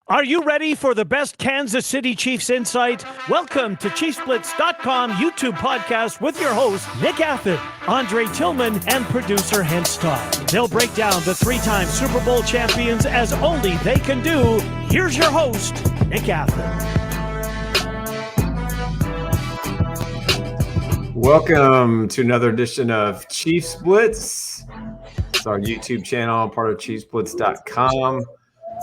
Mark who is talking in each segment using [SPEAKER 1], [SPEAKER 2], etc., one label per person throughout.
[SPEAKER 1] Are you ready for the best Kansas City Chiefs insight? Welcome to ChiefsBlitz.com YouTube podcast with your hosts, Nick Athen, Andre Tillman, and producer Hence Todd. They'll break down the three-time Super Bowl champions as only they can do. Here's your host, Nick Athen.
[SPEAKER 2] Welcome to another edition of Chiefs Blitz. It's our YouTube channel, part of ChiefsBlitz.com.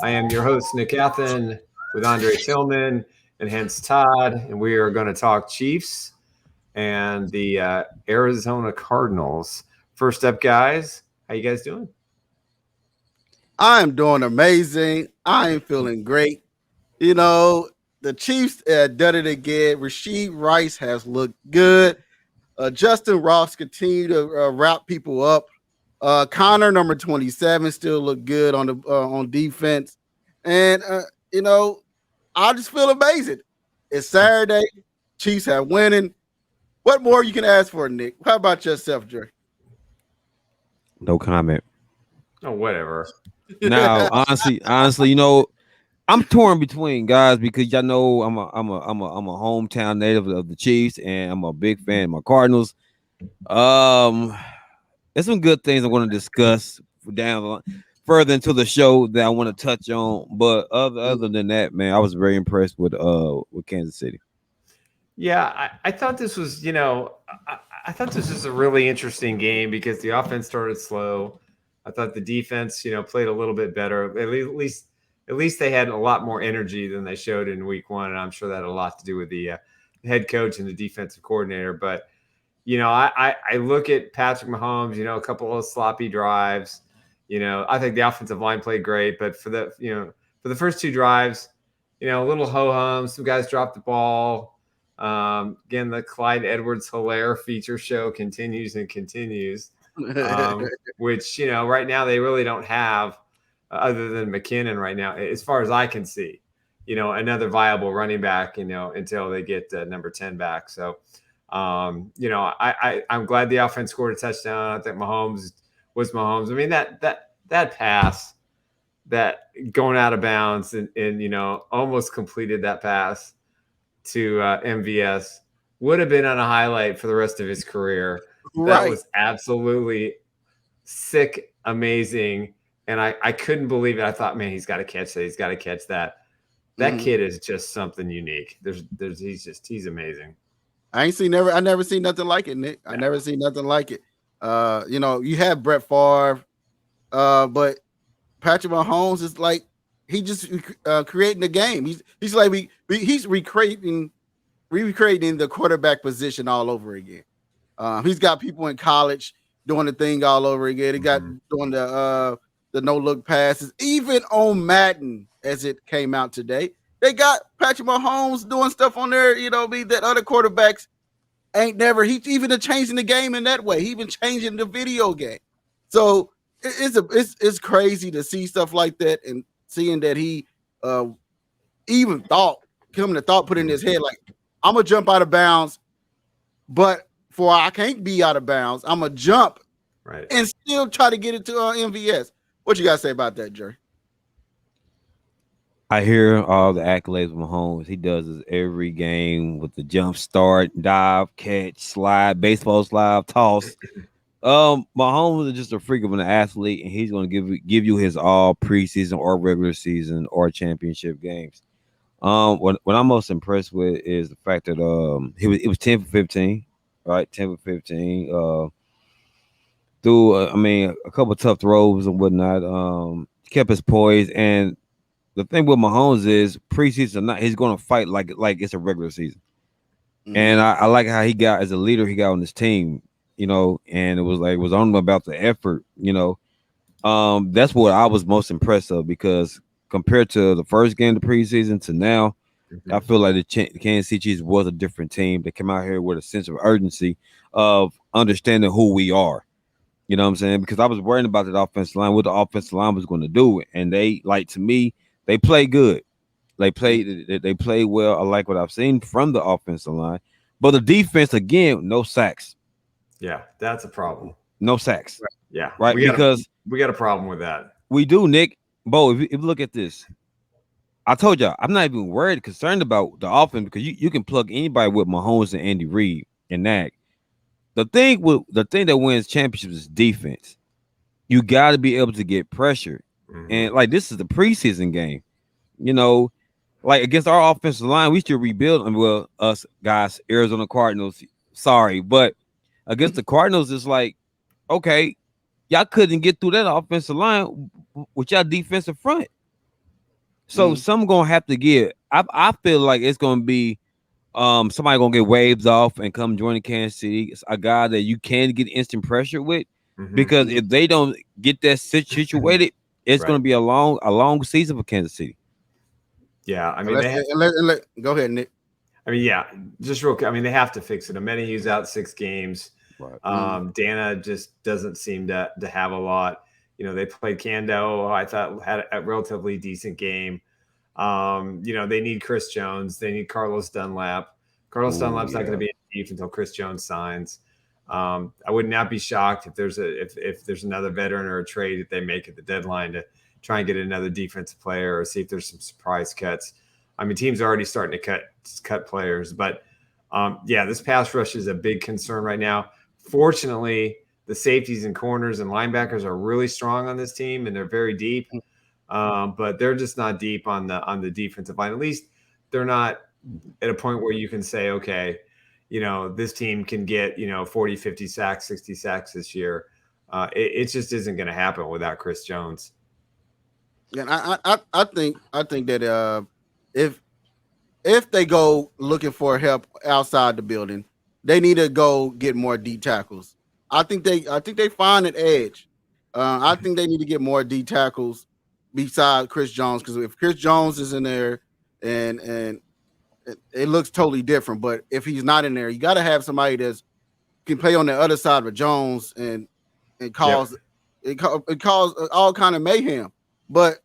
[SPEAKER 2] I am your host, Nick Athen, with Andre Tillman and Hence Todd, and we are going to talk Chiefs and the Arizona Cardinals. First up, guys, how you guys doing?
[SPEAKER 3] I am doing amazing. I am feeling great. You know, the Chiefs done it again. Rashid Rice has looked good. Justin Ross continued to wrap people up. Connor, number 27, still look good on defense. And, I just feel amazing. It's Saturday. Chiefs have winning. What more you can ask for, Nick? How about yourself, Dre?
[SPEAKER 4] No comment.
[SPEAKER 2] Oh, whatever.
[SPEAKER 4] Now, honestly, I'm torn between guys because y'all know I'm a hometown native of the Chiefs, and I'm a big fan of my Cardinals. There's some good things I want to discuss down the line, further into the show that I want to touch on. But other than that, man, I was very impressed with Kansas City.
[SPEAKER 2] Yeah, I thought this was, I thought this was a really interesting game because the offense started slow. I thought the defense, played a little bit better. At least they had a lot more energy than they showed in week one, and I'm sure that had a lot to do with the head coach and the defensive coordinator. But I look at Patrick Mahomes, a couple of sloppy drives. I think the offensive line played great, but for the first two drives, a little ho-hum. Some guys dropped the ball. Again, the Clyde Edwards-Helaire feature show continues and continues, which, right now they really don't have, other than McKinnon right now, as far as I can see, another viable running back, until they get number 10 back. So, I'm glad the offense scored a touchdown. I think Mahomes was Mahomes. I mean, that pass, that going out of bounds and almost completed that pass to MVS would have been on a highlight for the rest of his career.
[SPEAKER 3] Right.
[SPEAKER 2] That was absolutely sick, amazing. And I couldn't believe it. I thought, man, he's got to catch that. He's got to catch that. That kid is just something unique. He's amazing.
[SPEAKER 3] I never seen nothing like it, Nick. I never seen nothing like it. You have Brett Favre, but Patrick Mahomes is like he just creating the game. He's like he's recreating the quarterback position all over again. He's got people in college doing the thing all over again. He got doing the no look passes, even on Madden as it came out today. They got Patrick Mahomes doing stuff on there, that other quarterbacks ain't never. He's even changing the game in that way. He even changing the video game. So it's crazy to see stuff like that and seeing that he even put in his head like, I'm gonna jump out of bounds, but I can't be out of bounds. I'm gonna jump
[SPEAKER 2] right
[SPEAKER 3] and still try to get it to MVS. What you guys say about that, Jerry?
[SPEAKER 4] I hear all the accolades of Mahomes. He does this every game with the jump start, dive, catch, slide, baseball slide, toss. Mahomes is just a freak of an athlete, and he's going to give you his all preseason or regular season or championship games. What I'm most impressed with is the fact that it was 10 for 15, right? 10 for 15. Through a couple of tough throws and whatnot. Kept his poise, and the thing with Mahomes is preseason or not, he's going to fight like it's a regular season. And I like how he got as a leader. He got on his team, and it was on him about the effort. That's what I was most impressed of, because compared to the first game of the preseason to now, I feel like the Kansas City Chiefs was a different team. They came out here with a sense of urgency of understanding who we are. You know what I'm saying? Because I was worrying about that offensive line, what the offensive line was going to do, and they, to me, they play good. They play well. I like what I've seen from the offensive line, but the defense, again, no sacks.
[SPEAKER 2] Yeah, that's a problem.
[SPEAKER 4] No sacks.
[SPEAKER 2] Right. Yeah,
[SPEAKER 4] right.
[SPEAKER 2] We got a problem with that.
[SPEAKER 4] We do, Nick. Bo, if you look at this, I told y'all, I'm not even concerned about the offense because you can plug anybody with Mahomes and Andy Reid and that. The thing that wins championships is defense. You got to be able to get pressure,
[SPEAKER 2] Mhm.
[SPEAKER 4] and like this is the preseason game. You know, like against our offensive line, we should rebuild. And well, us guys, Arizona Cardinals. Sorry, but against the Cardinals, it's like, okay, y'all couldn't get through that offensive line with y'all defensive front. So some gonna have to get. I feel like it's gonna be somebody gonna get waves off and come join the Kansas City. It's a guy that you can get instant pressure with
[SPEAKER 2] Mhm.
[SPEAKER 4] because if they don't get that situated, it's
[SPEAKER 2] Right.
[SPEAKER 4] gonna be a long season for Kansas City.
[SPEAKER 2] Yeah, I mean
[SPEAKER 3] Let's go ahead, Nick.
[SPEAKER 2] I mean, yeah, just real quick. I mean, they have to fix it. Amenahu's out 6 games.
[SPEAKER 4] Right.
[SPEAKER 2] Dana just doesn't seem to have a lot. You know, they played Cando. I thought had a relatively decent game. You know, they need Chris Jones. They need Carlos Dunlap. Carlos
[SPEAKER 4] Ooh,
[SPEAKER 2] Dunlap's not going to
[SPEAKER 4] yeah.
[SPEAKER 2] be in Chief until Chris Jones signs. I would not be shocked if there's another veteran or a trade that they make at the deadline to try and get another defensive player or see if there's some surprise cuts. I mean, teams are already starting to cut players, but yeah, this pass rush is a big concern right now. Fortunately, the safeties and corners and linebackers are really strong on this team, and they're very deep. But they're just not deep on the defensive line. At least they're not at a point where you can say, okay, you know, this team can get 40, 50 sacks, 60 sacks this year. It just isn't going to happen without Chris Jones.
[SPEAKER 3] And I think that if they go looking for help outside the building, they need to go get more D tackles. I think they find an edge. I think they need to get more D tackles besides Chris Jones, because if Chris Jones is in there and it looks totally different. But if he's not in there, you got to have somebody that's can play on the other side of Jones and cause it cause all kind of mayhem. But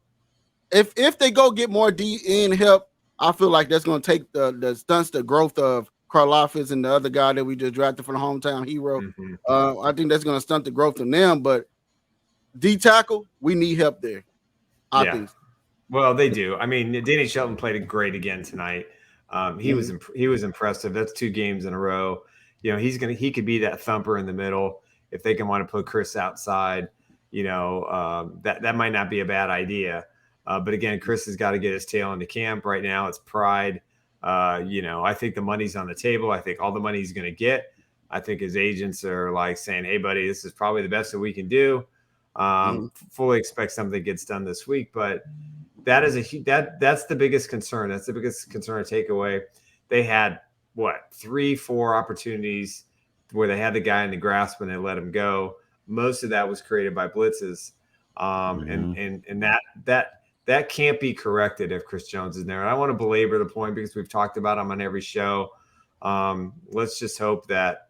[SPEAKER 3] if they go get more D in help, I feel like that's going to take the stunts the growth of Karlaftis and the other guy that we just drafted from the hometown hero.
[SPEAKER 2] Mm-hmm.
[SPEAKER 3] I think that's going to stunt the growth of them. But D tackle, we need help there. I think.
[SPEAKER 2] Well, they do. I mean, Danny Shelton played great again tonight. He was impressive. That's 2 games in a row. You know, he could be that thumper in the middle if they can want to put Chris outside. You know, that might not be a bad idea. But again, Chris has got to get his tail into camp right now. It's pride. You know, I think the money's on the table. I think all the money he's going to get. I think his agents are like saying, "Hey, buddy, this is probably the best that we can do." Fully expect something gets done this week, but that's the biggest concern. That's the biggest concern to take away. They had 3-4 opportunities where they had the guy in the grasp when they let him go. Most of that was created by blitzes, and that can't be corrected if Chris Jones is there. And I want to belabor the point because we've talked about him on every show. Let's just hope that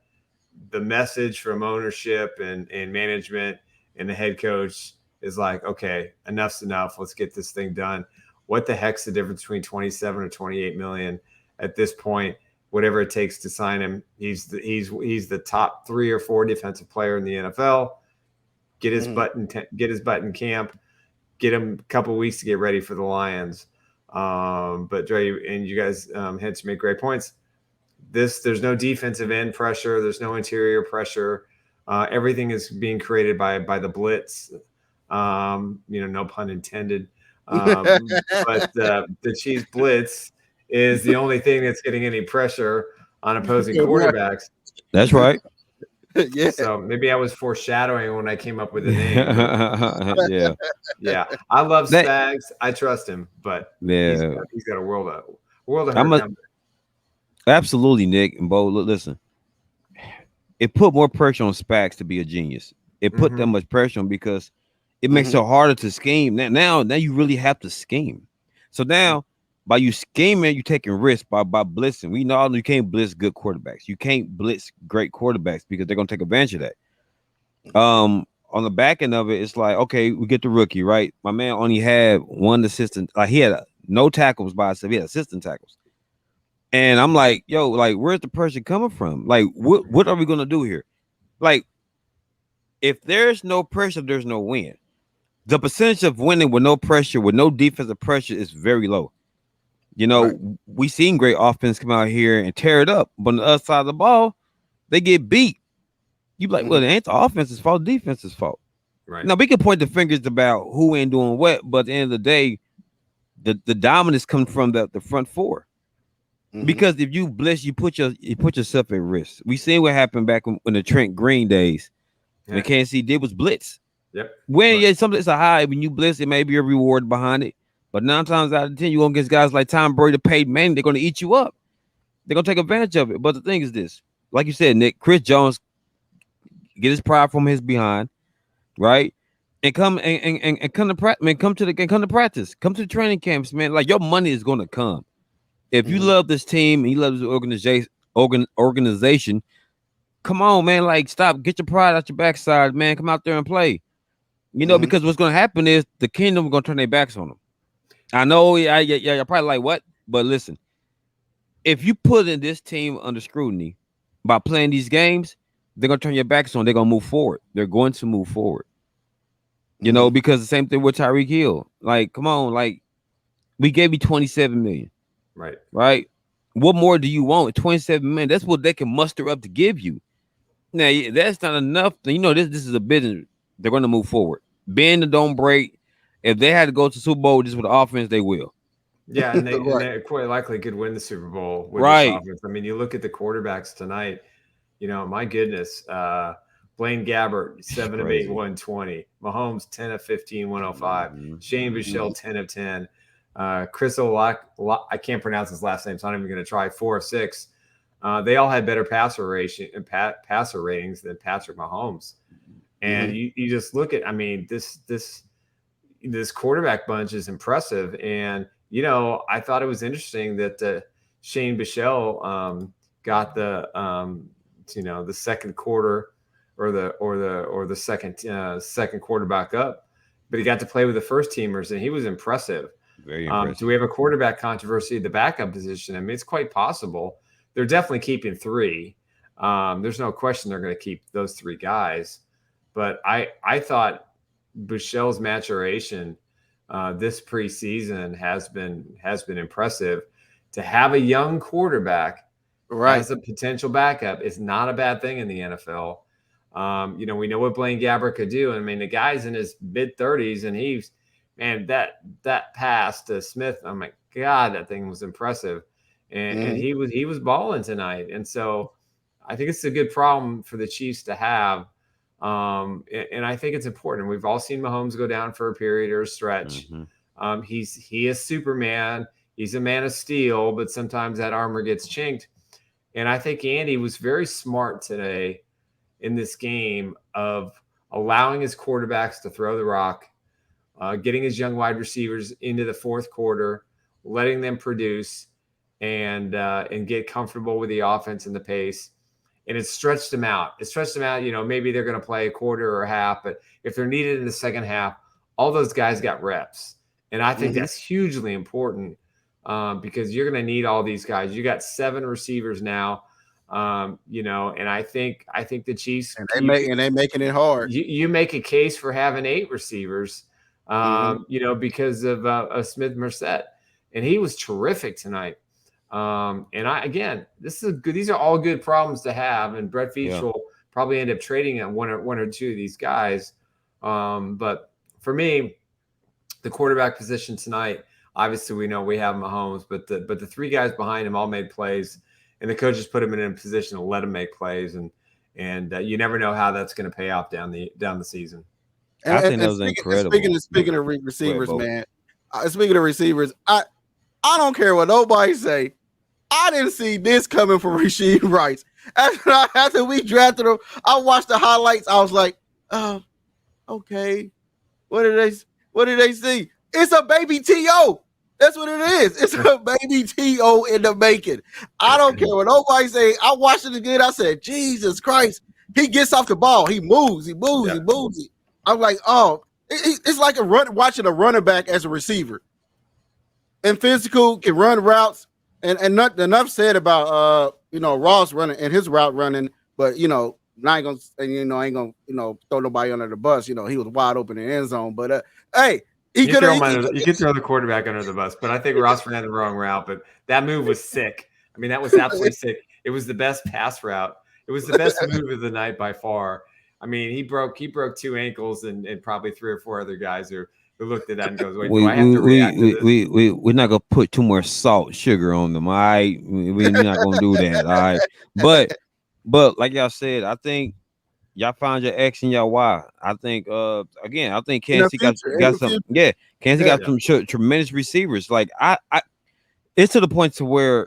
[SPEAKER 2] the message from ownership and management and the head coach is like, okay, enough's enough. Let's get this thing done. What the heck's the difference between 27 or 28 million at this point? Whatever it takes to sign him. He's the top 3 or 4 defensive player in the NFL. Get his butt in camp. Get him a couple of weeks to get ready for the Lions. But Dre and you guys had to make great points. There's no defensive end pressure. There's no interior pressure. Everything is being created by the blitz. No pun intended. But the Chiefs blitz is the only thing that's getting any pressure on opposing quarterbacks.
[SPEAKER 4] That's right.
[SPEAKER 3] Yeah.
[SPEAKER 2] So maybe I was foreshadowing when I came up with the name. Yeah. I love Spags. I trust him, but he's got a world of hurt.
[SPEAKER 4] Absolutely, Nick and Bo. Listen, it put more pressure on Spags to be a genius. It put that much pressure on because it makes it harder to scheme. Now you really have to scheme. So now, by you scheming, you're taking risks by blitzing. We know you can't blitz good quarterbacks. You can't blitz great quarterbacks because they're gonna take advantage of that. On the back end of it, it's like, okay, we get the rookie, right? My man only had one assistant. Like he had no tackles by himself. He had assistant tackles. And I'm like, yo, like, where's the pressure coming from? Like, what are we gonna do here? Like, if there's no pressure, there's no win. The percentage of winning with no pressure, with no defensive pressure, is very low. You know, we seen great offense come out here and tear it up, but on the other side of the ball, they get beat. You be like, well, it ain't the offense's fault, the defense's fault.
[SPEAKER 2] Right.
[SPEAKER 4] Now we can point the fingers about who ain't doing what, but at the end of the day, the dominance comes from the front four. Because if you blitz, you put yourself at risk. We seen what happened back when the Trent Green days. When Kansas City did was blitz.
[SPEAKER 2] Yep.
[SPEAKER 4] When it's a high, when you blitz, it may be a reward behind it. But 9 times out of 10, you're gonna get guys like Tom Brady, Peyton Manning, they're gonna eat you up. They're gonna take advantage of it. But the thing is this, like you said, Nick, Chris Jones get his pride from his behind, right? And come and come to practice, man. Come to practice, come to the training camps, man. Like your money is gonna come. If you love this team and you love this organization, come on, man. Like, stop, get your pride out your backside, man. Come out there and play. You know, because what's gonna happen is the kingdom is gonna turn their backs on them. I know, you're probably like, what? But listen, if you put in this team under scrutiny by playing these games, they're gonna turn your backs on. They're gonna move forward. They're going to move forward. You know, because the same thing with Tyreek Hill. Like, come on, like, we gave you 27 million. Right. What more do you want? 27 million. That's what they can muster up to give you. Now, that's not enough. You know, this is a business. They're going to move forward. Bend and don't break. If they had to go to Super Bowl just with the offense, they will.
[SPEAKER 2] Yeah, and they quite likely could win the Super Bowl with this offense. I mean, you look at the quarterbacks tonight. You know, my goodness, Blaine Gabbert 7 of 8, 120. Mahomes 10 of 15, 105. Shane Buechele 10 of 10. Chris Olak, I can't pronounce his last name, so I'm not even going to try. 4 of 6. They all had better passer ratings than Patrick Mahomes. And you just look at, I mean, this quarterback bunch is impressive. And you know, I thought it was interesting that Shane Buechele got the the second quarter or the second quarterback up, but he got to play with the first teamers, and he was impressive.
[SPEAKER 4] Very impressive.
[SPEAKER 2] Do we have a quarterback controversy at the backup position? I mean, it's quite possible. They're definitely keeping 3. There's no question they're going to keep those 3 guys. But I thought Buechele's maturation this preseason has been impressive. To have a young quarterback as a potential backup is not a bad thing in the NFL. You know, we know what Blaine Gabbert could do. I mean, the guy's in his mid-30s, and he's, man, that pass to Smith, oh my God, that thing was impressive. And he was balling tonight. And so I think it's a good problem for the Chiefs to have. And I think it's important. We've all seen Mahomes go down for a period or a stretch. He is Superman. He's a man of steel, but sometimes that armor gets chinked. And I think Andy was very smart today in this game of allowing his quarterbacks to throw the rock, getting his young wide receivers into the fourth quarter, letting them produce and get comfortable with the offense and the pace. And it stretched them out. You know, maybe they're going to play a quarter or a half, but if they're needed in the second half, all those guys got reps. And I think that's hugely important because you're going to need all these guys. You got 7 receivers now, you know, and I think the Chiefs
[SPEAKER 3] and they making it hard.
[SPEAKER 2] You make a case for having 8 receivers, you know, because of Smith Merced, and he was terrific tonight. And these are all good problems to have. And Brett Veach will probably end up trading at one or two of these guys. But for me, the quarterback position tonight, obviously we know we have Mahomes, but the 3 guys behind him all made plays, and the coaches put him in a position to let him make plays. And you never know how that's going to pay off down the season.
[SPEAKER 4] I think that was incredible.
[SPEAKER 3] Speaking of receivers, man. Speaking of receivers, I don't care what nobody say. I didn't see this coming from Rashid Rice. After we drafted him, I watched the highlights. I was like, oh, okay. What did they see? It's a baby T.O. That's what it is. It's a baby T.O. in the making. I don't care what nobody say. I watched it again. I said, Jesus Christ. He gets off the ball. He moves. He moves it. I'm like, oh, it's like watching a running back as a receiver. And physical, can run routes. And not enough said about Ross running and his route running, but I ain't gonna throw nobody under the bus. You know, he was wide open in the end zone. But hey, He could have.
[SPEAKER 2] You could throw the quarterback under the bus, but I think Ross ran the wrong route. But that move was sick. I mean, that was absolutely sick. It was the best pass route. It was the best move of the night by far. I mean, he broke 2 ankles and probably 3 or 4 other guys who looked at that and goes, "Wait, do I have to react to this?"
[SPEAKER 4] We're not gonna put too much sugar on them. All right, we're not gonna do that. All right, but like y'all said, I think y'all found your X and your Y. I think again, I think Kansas got some. Yeah, Kansas got some tremendous receivers. Like I, it's to the point to where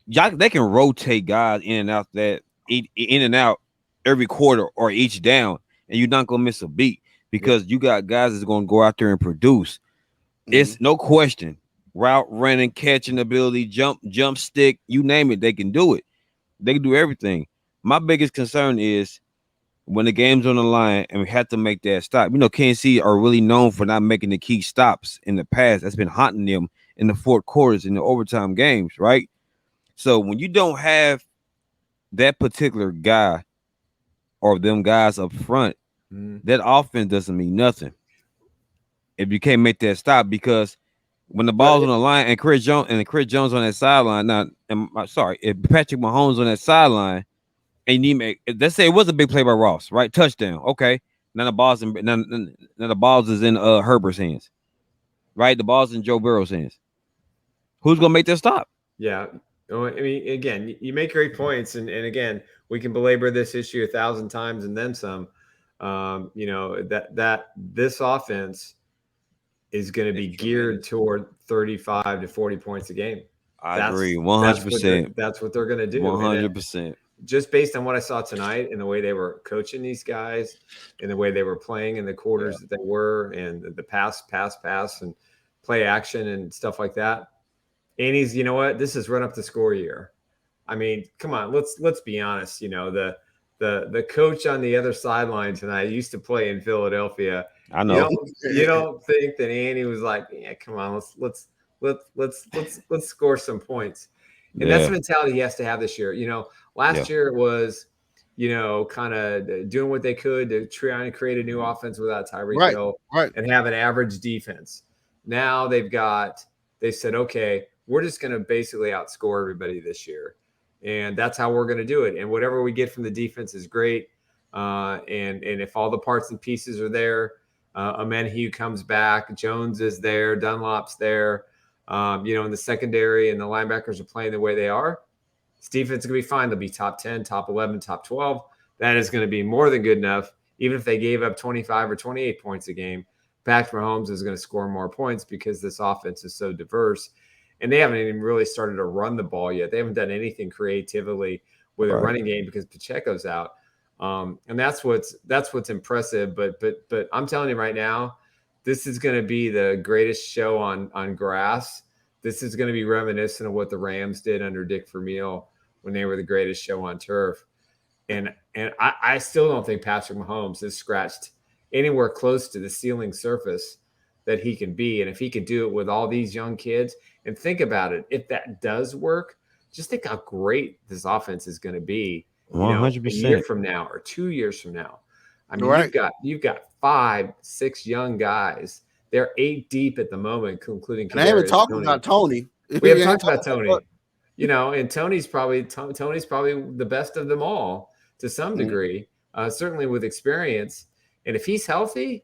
[SPEAKER 4] y'all they can rotate guys in and out every quarter or each down, and you're not gonna miss a beat because you got guys that's gonna go out there and produce. It's no question. Route running, catching ability, jump stick, you name it, they can do it. They can do everything. My biggest concern is when the game's on the line and we have to make that stop. You know, Kansas City are really known for not making the key stops in the past. That's been haunting them in the fourth quarters in the overtime games, right? So when you don't have that particular guy or them guys up front, that offense doesn't mean nothing. If you can't make that stop, because when the ball's on the line and Chris Jones on that sideline, if Patrick Mahomes on that sideline, and let's say it was a big play by Ross, right? Touchdown. Okay. Now the ball's is in Herbert's hands. Right? The ball's in Joe Burrow's hands. Who's gonna make that stop?
[SPEAKER 2] Yeah. I mean, again, you make great points, and again, we can belabor this issue 1,000 times and then some. You know, that this offense is going to be geared toward 35 to 40 points a game.
[SPEAKER 4] I agree 100%.
[SPEAKER 2] That's what they're going to do.
[SPEAKER 4] 100%.
[SPEAKER 2] Just based on what I saw tonight and the way they were coaching these guys and the way they were playing in the quarters that they were, and the pass and play action and stuff like that. Andy's, you know what? This is run up the score year. I mean, come on, let's be honest. You know, the coach on the other sideline tonight used to play in Philadelphia.
[SPEAKER 4] I know.
[SPEAKER 2] You don't think that Andy was like, yeah, come on, let's score some points. And that's the mentality he has to have this year. You know, last year it was, you know, kind of doing what they could to try and create a new offense without Tyreek Hill and have an average defense. Now they said, okay, we're just going to basically outscore everybody this year. And that's how we're going to do it. And whatever we get from the defense is great. And if all the parts and pieces are there, Amenhue comes back, Jones is there, Dunlop's there, you know, in the secondary, and the linebackers are playing the way they are, this defense is going to be fine. They'll be top 10, top 11, top 12. That is going to be more than good enough. Even if they gave up 25 or 28 points a game, Patrick Mahomes is going to score more points because this offense is so diverse. And they haven't even really started to run the ball yet. They haven't done anything creatively with a running game because Pacheco's out. And that's what's impressive. But I'm telling you right now, this is going to be the greatest show on grass. This is going to be reminiscent of what the Rams did under Dick Vermeil when they were the greatest show on turf. And I still don't think Patrick Mahomes has scratched anywhere close to the ceiling surface that he can be. And if he can do it with all these young kids, and think about it, if that does work, just think how great this offense is going to be.
[SPEAKER 4] 100%.
[SPEAKER 2] A year from now or 2 years from now. I mean, you've got 5, 6 young guys. They're 8 deep at the moment, including.
[SPEAKER 3] And I haven't talked about Tony.
[SPEAKER 2] We haven't talked about Tony. You know, and Tony's probably the best of them all to some degree, certainly with experience. And if he's healthy,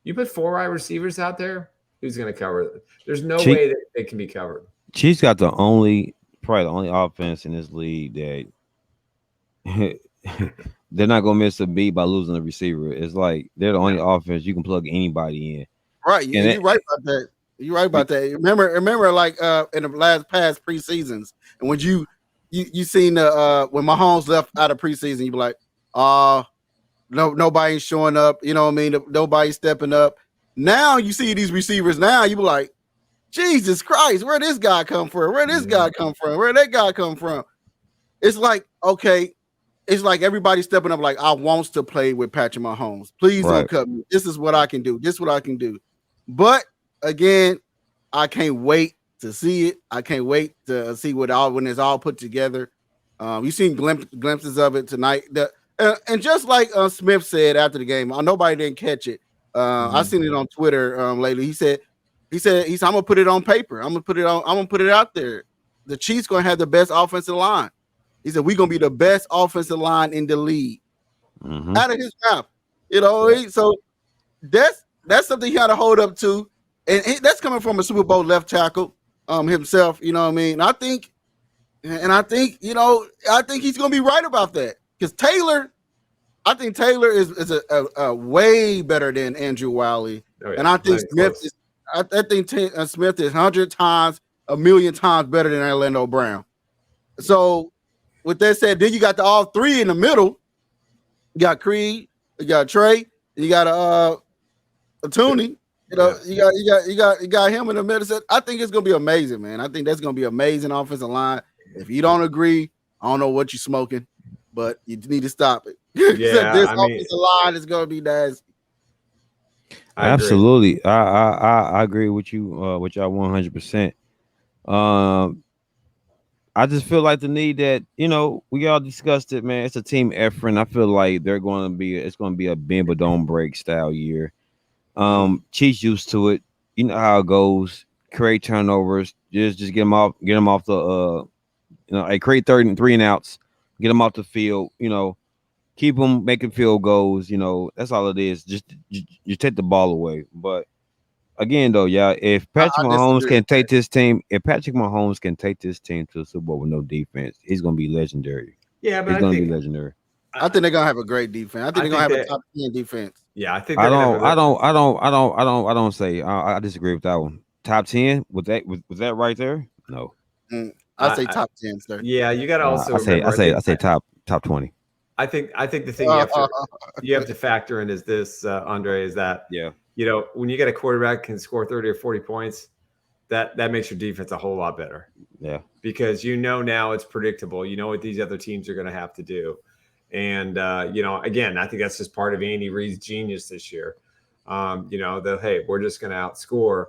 [SPEAKER 2] you put 4 wide receivers out there, who's going to cover it? There's no way that they can be covered.
[SPEAKER 4] Chiefs got probably the only offense in this league that they're not gonna miss a beat by losing a receiver. It's like they're the only offense you can plug anybody in.
[SPEAKER 3] Right, you're right about that. You're right about that. Remember, like in the past preseasons, and when you seen when Mahomes left out of preseason, you be like, nobody's showing up. You know what I mean? Nobody's stepping up. Now you see these receivers. Now you be like, Jesus Christ, where this guy come from? Where this guy come from? Where that guy come from? It's like, okay. It's like everybody stepping up like, I wants to play with Patrick Mahomes. Please don't cut me. This is what I can do. This is what I can do. But again, I can't wait to see it. I can't wait to see when it's all put together. You've seen glimpses of it tonight. And just like Smith said after the game, nobody didn't catch it. I seen it on Twitter lately. He said I'm gonna put it on paper. I'm gonna put it out there. The Chiefs gonna have the best offensive line. He said we're gonna be the best offensive line in the league. Out of his mouth, so that's something he had to hold up to, and that's coming from a Super Bowl left tackle himself. You know what I mean? I think he's gonna be right about that because I think Taylor is a way better than Andrew Wiley, and I think Smith is. I think Smith is 100 times, a million times better than Orlando Brown. So, with that said, then you got all three in the middle. You got Creed, you got Trey, you got Tooney. You got him in the middle. I think it's gonna be amazing, man. I think that's gonna be amazing offensive line. If you don't agree, I don't know what you're smoking, but you need to stop it.
[SPEAKER 2] Yeah,
[SPEAKER 3] this offensive line is gonna be nasty.
[SPEAKER 4] Absolutely, I agree with you, with y'all 100%. I just feel like the need that we all discussed it, man. It's a team effort, and I feel like it's going to be a bend but don't break style year. Chiefs used to it. You know how it goes. Create turnovers. Just get them off the create 3 and outs. Get them off the field. Keep them making field goals. That's all it is. Just you take the ball away. But again, though, if Patrick Mahomes can take this team, to the Super Bowl with no defense, he's gonna be legendary.
[SPEAKER 2] Yeah, but
[SPEAKER 4] he's gonna be legendary.
[SPEAKER 3] I think they're gonna have a great defense. I think they're gonna have a top 10 defense.
[SPEAKER 2] Yeah, I think
[SPEAKER 4] I don't say. I disagree with that one. Top 10 with that right there? No.
[SPEAKER 3] I say top 10, sir.
[SPEAKER 2] Yeah, you got to also.
[SPEAKER 4] I say top 20.
[SPEAKER 2] I think the thing you have to factor in is this, Andre, is that when you get a quarterback can score 30 or 40 points, that makes your defense a whole lot better.
[SPEAKER 4] Yeah,
[SPEAKER 2] because now it's predictable. You know what these other teams are going to have to do, and again, I think that's just part of Andy Reid's genius this year. Hey, we're just going to outscore.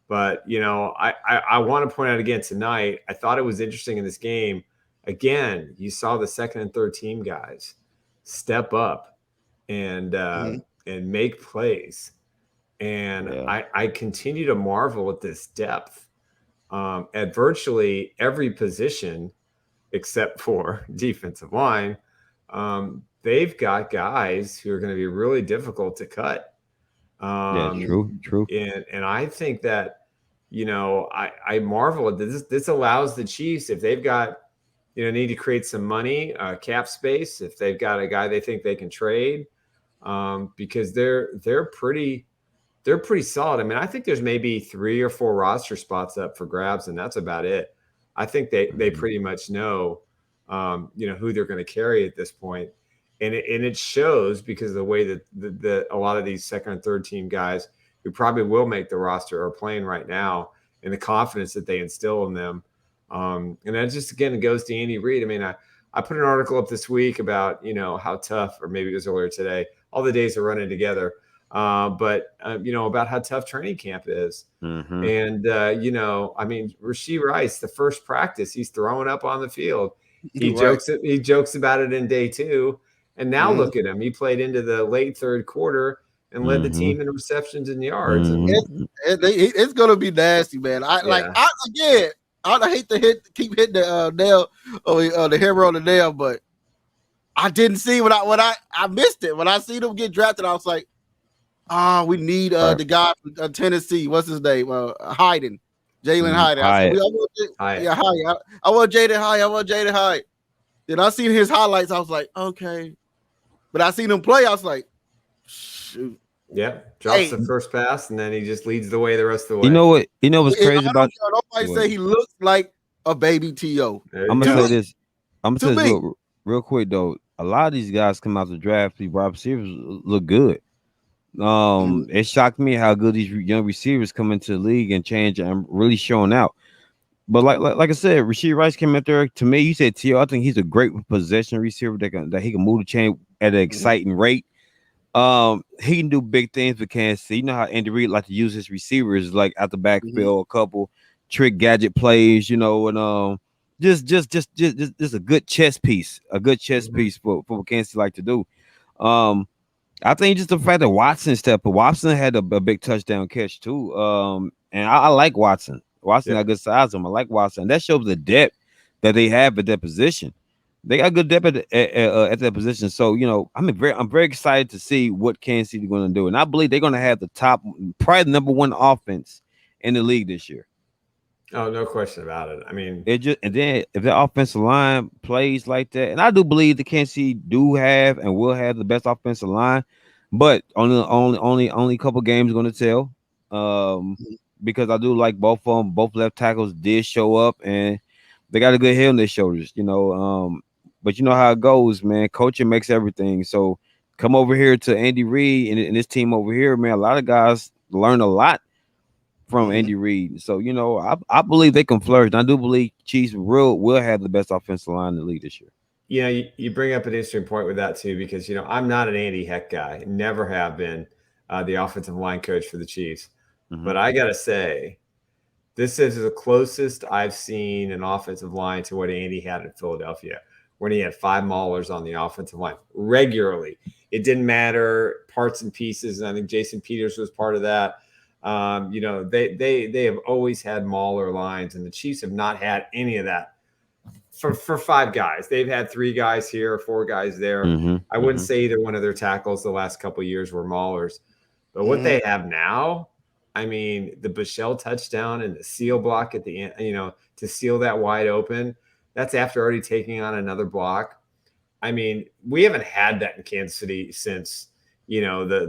[SPEAKER 2] But I want to point out again tonight, I thought it was interesting in this game. Again, you saw the second and third team guys step up and make plays. And I continue to marvel at this depth at virtually every position except for defensive line. They've got guys who are going to be really difficult to cut.
[SPEAKER 4] True.
[SPEAKER 2] And I think that, I marvel at this. This allows the Chiefs, if they've got, need to create some money, cap space, if they've got a guy they think they can trade, because they're pretty solid. I mean, I think there's maybe 3 or 4 roster spots up for grabs, and that's about it. I think they pretty much know, who they're going to carry at this point. And it shows because of the way that a lot of these second and third team guys who probably will make the roster are playing right now, and the confidence that they instill in them. And that just, again, it goes to Andy Reid. I mean, I put an article up this week about, how tough, or maybe it was earlier today, all the days are running together. But about how tough training camp is. And, I mean, Rashee Rice, the first practice, he's throwing up on the field. He jokes about it in day 2. And now look at him. He played into the late third quarter and led the team in receptions and yards.
[SPEAKER 3] It's going to be nasty, man. I hate to keep hitting the nail, the hammer on the nail, but I didn't see when I missed it. When I see them get drafted, I was like, we need the guy from Tennessee. What's his name? Hayden. Jalen Hayden. I want Jaden Hyde. I want Jaden Hyde. Then I seen his highlights. I was like, okay. But I seen him play. I was like, shoot.
[SPEAKER 2] Yeah, drops the first pass, and then he just leads the way the rest of the way.
[SPEAKER 4] You know what's crazy about?
[SPEAKER 3] Nobody say he looks like a baby T.O.
[SPEAKER 4] I'm gonna say this. I'm gonna say this real quick though. A lot of these guys come out the draft. These wide receivers look good. It shocked me how good these young receivers come into the league and change and really showing out. But like I said, Rashee Rice came out there. To me, you said T.O. I think he's a great possession receiver that he can move the chain at an exciting rate. He can do big things with Kansas City. You know how Andy Reid like to use his receivers like out the backfield, a couple trick gadget plays, and just a good chess piece, for what Kansas City like to do. I think just the fact that Watson stepped up. Watson had a big touchdown catch too. And I like Watson. Watson
[SPEAKER 2] Yep.
[SPEAKER 4] got good size. I like Watson. That shows the depth that they have at that position. They got good depth at that position. So I'm very excited to see what Kansas City going to do, and I believe they're going to have the top, probably the number one offense in the league this year.
[SPEAKER 2] Oh, no question about it. I mean,
[SPEAKER 4] It just and then if the offensive line plays like that, and I do believe the Kansas City do have and will have the best offensive line, but only a couple games going to tell. Um, because I do like both of them. Both left tackles did show up, and they got a good head on their shoulders. But you know how it goes, man. Coaching makes everything. So come over here to Andy Reid and this team over here, man. A lot of guys learn a lot from Andy Reid. So, I believe they can flourish. I do believe Chiefs will have the best offensive line in the league this year.
[SPEAKER 2] You bring up an interesting point with that too, because I'm not an Andy Heck guy, never have been, the offensive line coach for the Chiefs. But I gotta say, this is the closest I've seen an offensive line to what Andy had in Philadelphia, when he had 5 maulers on the offensive line regularly. It didn't matter parts and pieces, and I think Jason Peters was part of that. They have always had mauler lines, and the Chiefs have not had any of that. For 5 guys, they've had 3 guys here, 4 guys there. I wouldn't say either one of their tackles the last couple of years were maulers, but what they have now, I mean, the Bichelle touchdown and the seal block at the end, to seal that wide open, that's after already taking on another block. I mean, we haven't had that in Kansas City since the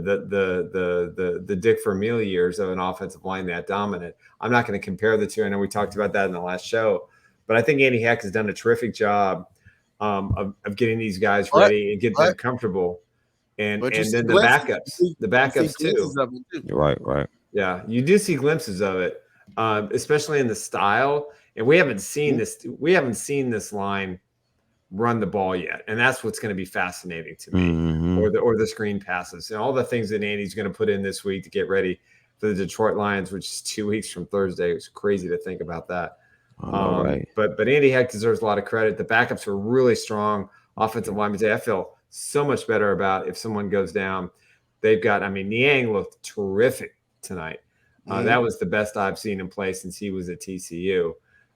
[SPEAKER 2] Dick Vermeil years of an offensive line that dominant. I'm not going to compare the two. I know we talked about that in the last show, but I think Andy Heck has done a terrific job of getting these guys ready and getting them comfortable. And then the backups too.
[SPEAKER 4] Right.
[SPEAKER 2] Yeah, you do see glimpses of it, especially in the style. And we haven't seen this. We haven't seen this line run the ball yet, and that's what's going to be fascinating to me. Or the screen passes and all the things that Andy's going to put in this week to get ready for the Detroit Lions, which is 2 weeks from Thursday. It's crazy to think about that.
[SPEAKER 4] Right.
[SPEAKER 2] But Andy Heck deserves a lot of credit. The backups are really strong. Offensive linemen today, I feel so much better about if someone goes down. They've got. I mean, Niang looked terrific tonight. That was the best I've seen him play since he was at TCU.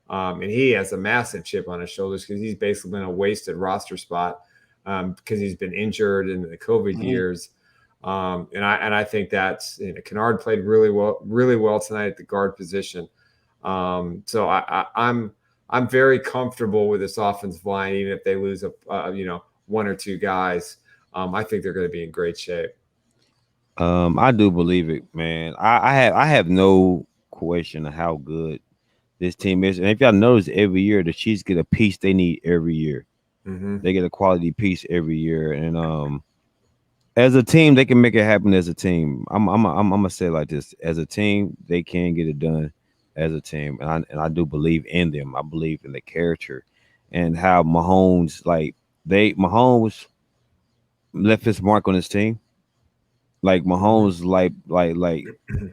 [SPEAKER 2] And he has a massive chip on his shoulders because he's basically been a wasted roster spot because he's been injured in the COVID years. And I think that's Kennard played really well tonight at the guard position. So I'm very comfortable with this offensive line, even if they lose 1 or 2 guys. I think they're going to be in great shape.
[SPEAKER 4] I do believe it, man. I have no question of how good this team is. And if y'all notice, every year the Chiefs get a piece they need every year. They get a quality piece every year. And as a team, they can make it happen as a team. I'm gonna say it like this. As a team, they can get it done as a team. And I do believe in them. I believe in the character and how Mahomes left his mark on his team. Like Mahomes, like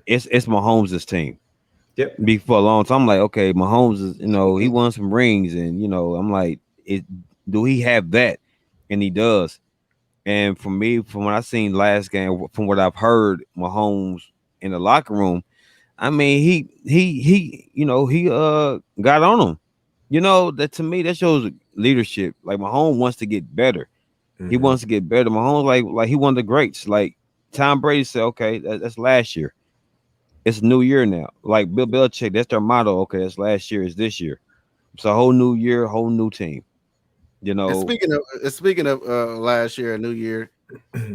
[SPEAKER 4] it's Mahomes' team.
[SPEAKER 2] Yep.
[SPEAKER 4] For a long time, I'm like, okay, Mahomes is, he won some rings, and I'm like, do he have that? And he does. And for me, from what I seen last game, from what I've heard, Mahomes in the locker room, I mean, he got on him. That to me that shows leadership. Like Mahomes wants to get better. He wants to get better. Mahomes like he won the greats. Like Tom Brady said, okay, that's last year. It's a new year now. Like Bill Belichick, that's their motto. Okay, that's last year. It's this year. It's a whole new year, whole new team.
[SPEAKER 3] And speaking of last year, a new year,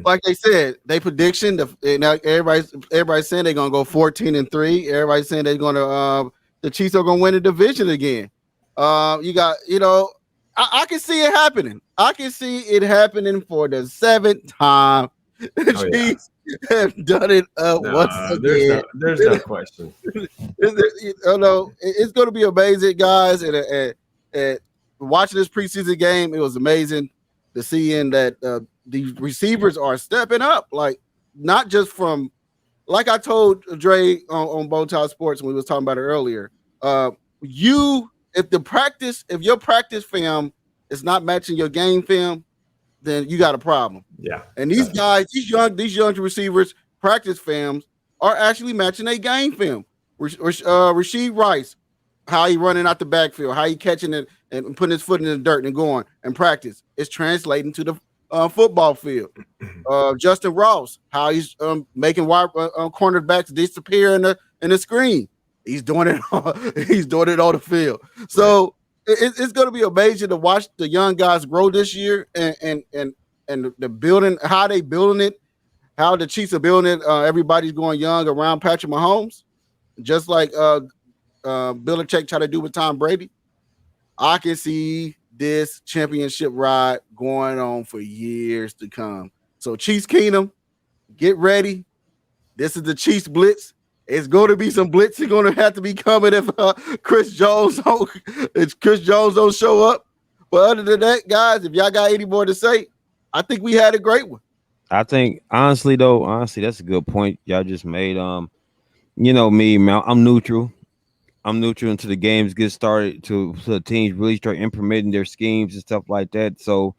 [SPEAKER 3] like they said, they prediction now everybody's saying they're gonna go 14-3. Everybody's saying they're gonna the Chiefs are gonna win the division again. You got I can see it happening. I can see it happening for the 7th time. The Chiefs have done it once again.
[SPEAKER 2] There's no question.
[SPEAKER 3] It's going to be amazing, guys. And watching this preseason game, it was amazing to seeing that the receivers are stepping up. Like not just from, like I told Dre on Bowtie Sports when we was talking about it earlier. If your practice film is not matching your game film, then you got a problem.
[SPEAKER 2] Yeah.
[SPEAKER 3] And these guys, these young receivers, practice films are actually matching their game film. Rasheed Rice, how he running out the backfield, how he catching it and putting his foot in the dirt and going and practice. It's translating to the football field. Justin Ross, how he's making wide cornerbacks disappear in the screen. He's doing it. He's doing it on the field. So it's going to be amazing to watch the young guys grow this year and the building, how they building it, how the Chiefs are building it. Everybody's going young around Patrick Mahomes, just like Belichick tried to do with Tom Brady. I can see this championship ride going on for years to come. So Chiefs Kingdom, get ready. This is the Chiefs Blitz. It's going to be some blitz. It's going to have to be coming if Chris Jones don't show up. But other than that, guys, if y'all got any more to say, I think we had a great one.
[SPEAKER 4] I think honestly, that's a good point y'all just made. You know me, man. I'm neutral. Until the games get started, to the teams really start implementing their schemes and stuff like that. So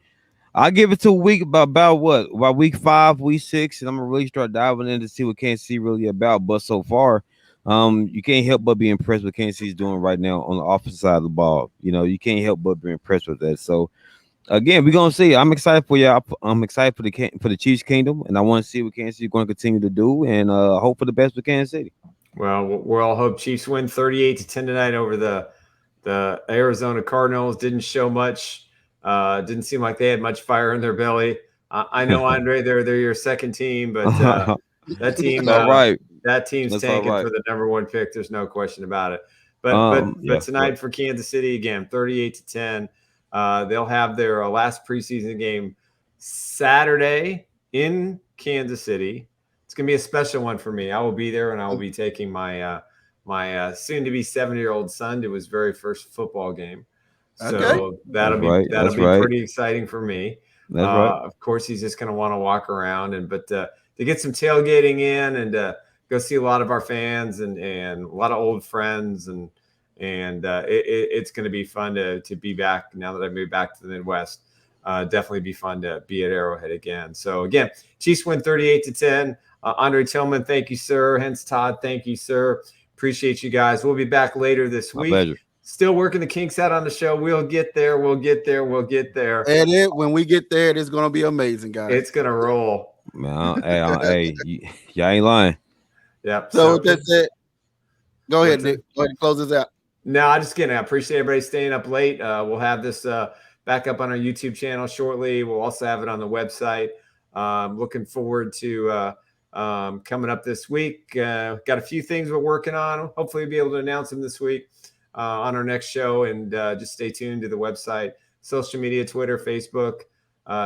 [SPEAKER 4] I'll give it to a week about week 5, week 6, and I'm gonna really start diving in to see what Kansas City really about. But so far, you can't help but be impressed with Kansas City's doing right now on the offensive side of the ball. You know, you can't help but be impressed with that. So again, we're gonna see. I'm excited for y'all. I'm excited for the Chiefs Kingdom, and I want to see what Kansas City is going to continue to do, and hope for the best with Kansas City.
[SPEAKER 2] Well, we'll all hope Chiefs win 38-10 tonight over the Arizona Cardinals. Didn't show much. Didn't seem like they had much fire in their belly. I know, Andre, they're your second team, but that team,
[SPEAKER 4] all right.
[SPEAKER 2] That team's
[SPEAKER 4] That's
[SPEAKER 2] tanking
[SPEAKER 4] right.
[SPEAKER 2] for the number 1 pick. There's no question about it. But tonight for Kansas City again, 38-10. They'll have their last preseason game Saturday in Kansas City. It's gonna be a special one for me. I will be there, and I will be taking my soon-to-be 7-year-old son to his very first football game. So that'll be pretty exciting for me.
[SPEAKER 4] That's right.
[SPEAKER 2] Of course, he's just gonna want to walk around but to get some tailgating in and go see a lot of our fans and a lot of old friends and it's going to be fun to be back now that I've moved back to the Midwest. Definitely be fun to be at Arrowhead again. So again, Chiefs win 38-10. Andre Tillman, thank you, sir. Hence Todd, thank you, sir. Appreciate you guys. We'll be back later this week.
[SPEAKER 4] Pleasure.
[SPEAKER 2] Still working the kinks out on the show. We'll get there. We'll get there.
[SPEAKER 3] And when we get there, it's going to be amazing, guys.
[SPEAKER 2] It's going to roll.
[SPEAKER 4] Man, hey, y'all ain't lying.
[SPEAKER 2] Yep.
[SPEAKER 3] So that's it. Go ahead, Nick. Go ahead and close this out.
[SPEAKER 2] No, I just kidding. I appreciate everybody staying up late. We'll have this back up on our YouTube channel shortly. We'll also have it on the website. Looking forward to coming up this week. Got a few things we're working on. Hopefully we'll be able to announce them this week on our next show. And just stay tuned to the website, social media, Twitter, Facebook.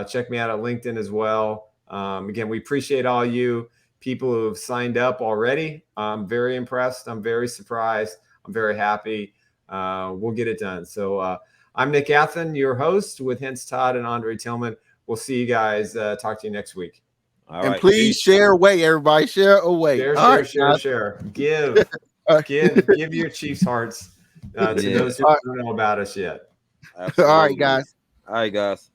[SPEAKER 2] Check me out at LinkedIn as well. Again, we appreciate all you people who have signed up already. I'm very impressed. I'm very surprised. I'm very happy. We'll get it done. So I'm Nick Athen, your host with Hence Todd and Andre Tillman. We'll see you guys. Talk to you next week.
[SPEAKER 3] All right. Please share away, everybody. Share away.
[SPEAKER 2] Share. Give your Chiefs hearts to those who don't know about us yet.
[SPEAKER 4] Absolutely.
[SPEAKER 3] All right, guys.
[SPEAKER 4] All right, guys.